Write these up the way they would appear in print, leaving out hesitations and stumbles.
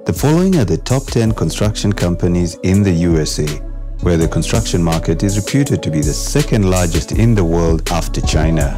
The following are the top 10 construction companies in the USA, where the construction market is reputed to be the second largest in the world after China.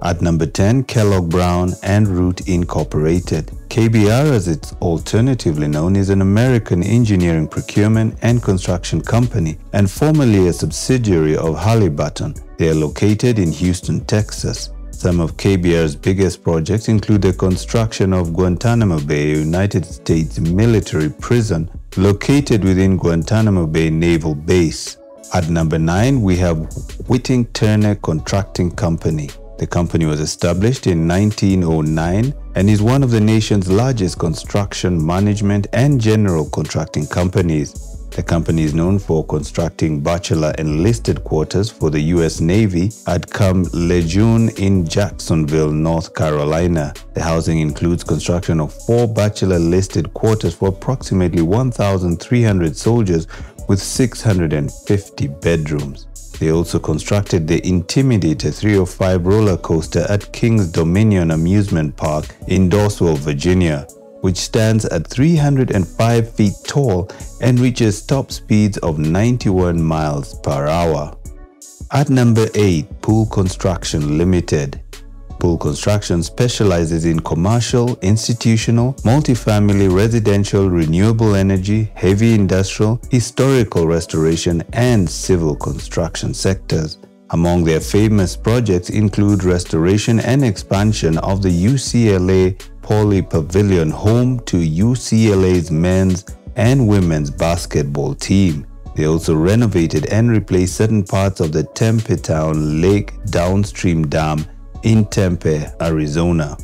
At number 10, Kellogg Brown and Root Incorporated. KBR, as it's alternatively known, is an American engineering procurement and construction company and formerly a subsidiary of Halliburton. They are located in Houston, Texas. Some of KBR's biggest projects include the construction of Guantanamo Bay, a United States military prison located within Guantanamo Bay Naval Base. At number 9, we have Whiting Turner Contracting Company. The company was established in 1909 and is one of the nation's largest construction, management, and general contracting companies. The company is known for constructing bachelor enlisted quarters for the U.S. Navy at Camp Lejeune in Jacksonville, North Carolina. The housing includes construction of 4 bachelor enlisted quarters for approximately 1,300 soldiers with 650 bedrooms. They also constructed the Intimidator 305 roller coaster at Kings Dominion Amusement Park in Dawswell, Virginia, which stands at 305 feet tall and reaches top speeds of 91 miles per hour. At number 8, Pool Construction Limited. Pool Construction specializes in commercial, institutional, multifamily, residential, renewable energy, heavy industrial, historical restoration, and civil construction sectors. Among their famous projects include restoration and expansion of the UCLA Poly Pavilion, home to UCLA's men's and women's basketball team. They also renovated and replaced certain parts of the Tempe-Town Lake Downstream Dam in Tempe, Arizona.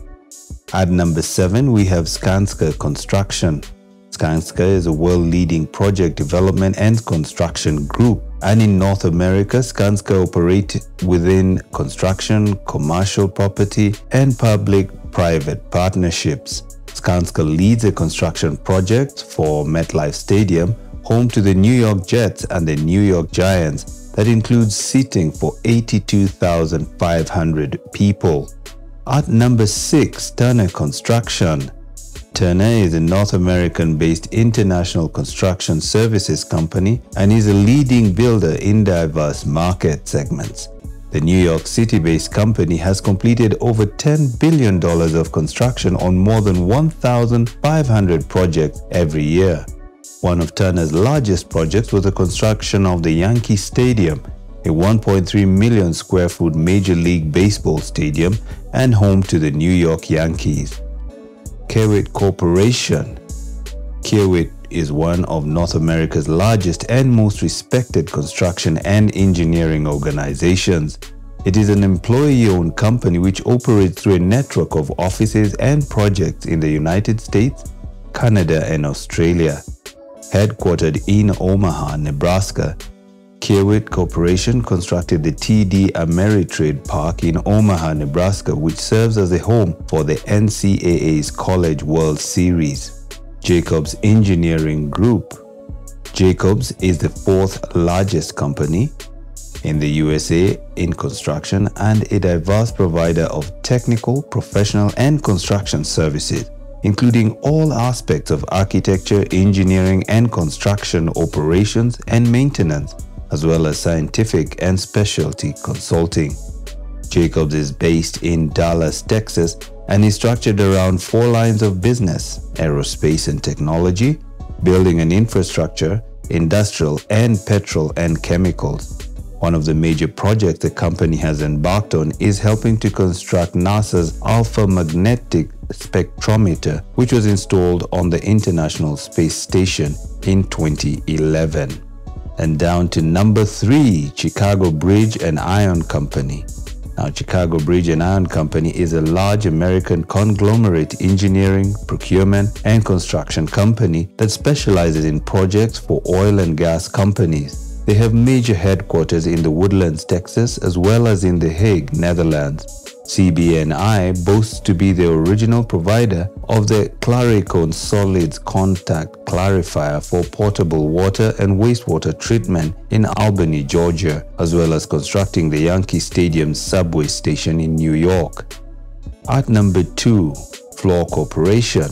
At number 7, we have Skanska Construction. Skanska is a world-leading project development and construction group, and in North America, Skanska operates within construction, commercial property, and public-private partnerships. Skanska leads a construction project for MetLife Stadium, home to the New York Jets and the New York Giants, that includes seating for 82,500 people. At number 6, Turner Construction. Turner is a North American-based international construction services company and is a leading builder in diverse market segments. The New York City-based company has completed over $10 billion of construction on more than 1,500 projects every year. One of Turner's largest projects was the construction of the Yankee Stadium, a 1.3 million square foot Major League Baseball stadium and home to the New York Yankees. Kiewit Corporation. Kiewit is one of North America's largest and most respected construction and engineering organizations. It is an employee-owned company which operates through a network of offices and projects in the United States, Canada, and Australia. Headquartered in Omaha, Nebraska, Kiewit Corporation constructed the TD Ameritrade Park in Omaha, Nebraska, which serves as a home for the NCAA's College World Series. Jacobs Engineering Group. Jacobs is the 4th largest company in the USA in construction and a diverse provider of technical, professional, and construction services, including all aspects of architecture, engineering, and construction operations and maintenance, as well as scientific and specialty consulting. Jacobs is based in Dallas, Texas, and is structured around 4 lines of business: aerospace and technology, building and infrastructure, industrial, and petrol and chemicals. One of the major projects the company has embarked on is helping to construct NASA's Alpha Magnetic Spectrometer, which was installed on the International Space Station in 2011. And down to number 3, Chicago Bridge and Iron Company. Now, Chicago Bridge and Iron Company is a large American conglomerate engineering, procurement, and construction company that specializes in projects for oil and gas companies. They have major headquarters in the Woodlands, Texas, as well as in The Hague, Netherlands. CB&I boasts to be the original provider of the Claricone Solids Contact Clarifier for potable water and wastewater treatment in Albany, Georgia, as well as constructing the Yankee Stadium subway station in New York. At number 2, Fluor Corporation.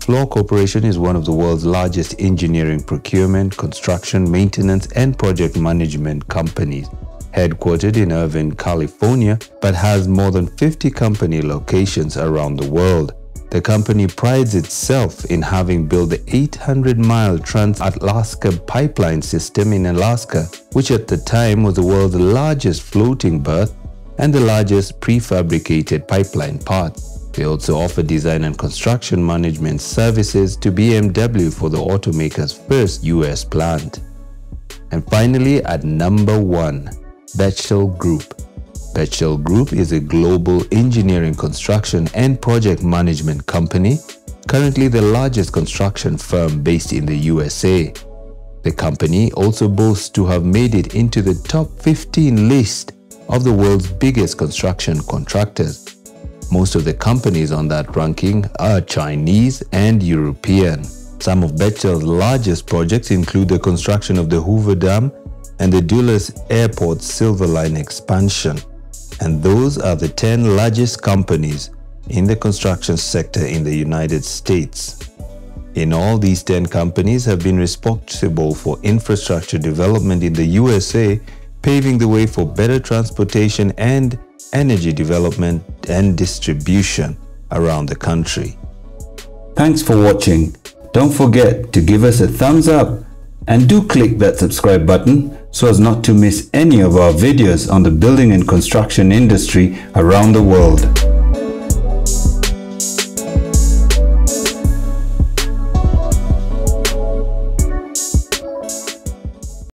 Fluor Corporation is one of the world's largest engineering procurement, construction, maintenance, and project management companies, headquartered in Irvine, California, but has more than 50 company locations around the world. The company prides itself in having built the 800-mile Trans-Alaska pipeline system in Alaska, which at the time was the world's largest floating berth and the largest prefabricated pipeline part. They also offer design and construction management services to BMW for the automaker's first US plant. And finally, at number 1, Bechtel Group. Bechtel Group is a global engineering, construction, and project management company, currently the largest construction firm based in the USA. The company also boasts to have made it into the top 15 list of the world's biggest construction contractors. Most of the companies on that ranking are Chinese and European. Some of Bechtel's largest projects include the construction of the Hoover Dam and the Dulles Airport Silver Line expansion. And those are the 10 largest companies in the construction sector in the United States. In all, these 10 companies have been responsible for infrastructure development in the USA, paving the way for better transportation and energy development and distribution around the country. Thanks for watching. Don't forget to give us a thumbs up and do click that subscribe button so as not to miss any of our videos on the building and construction industry around the world.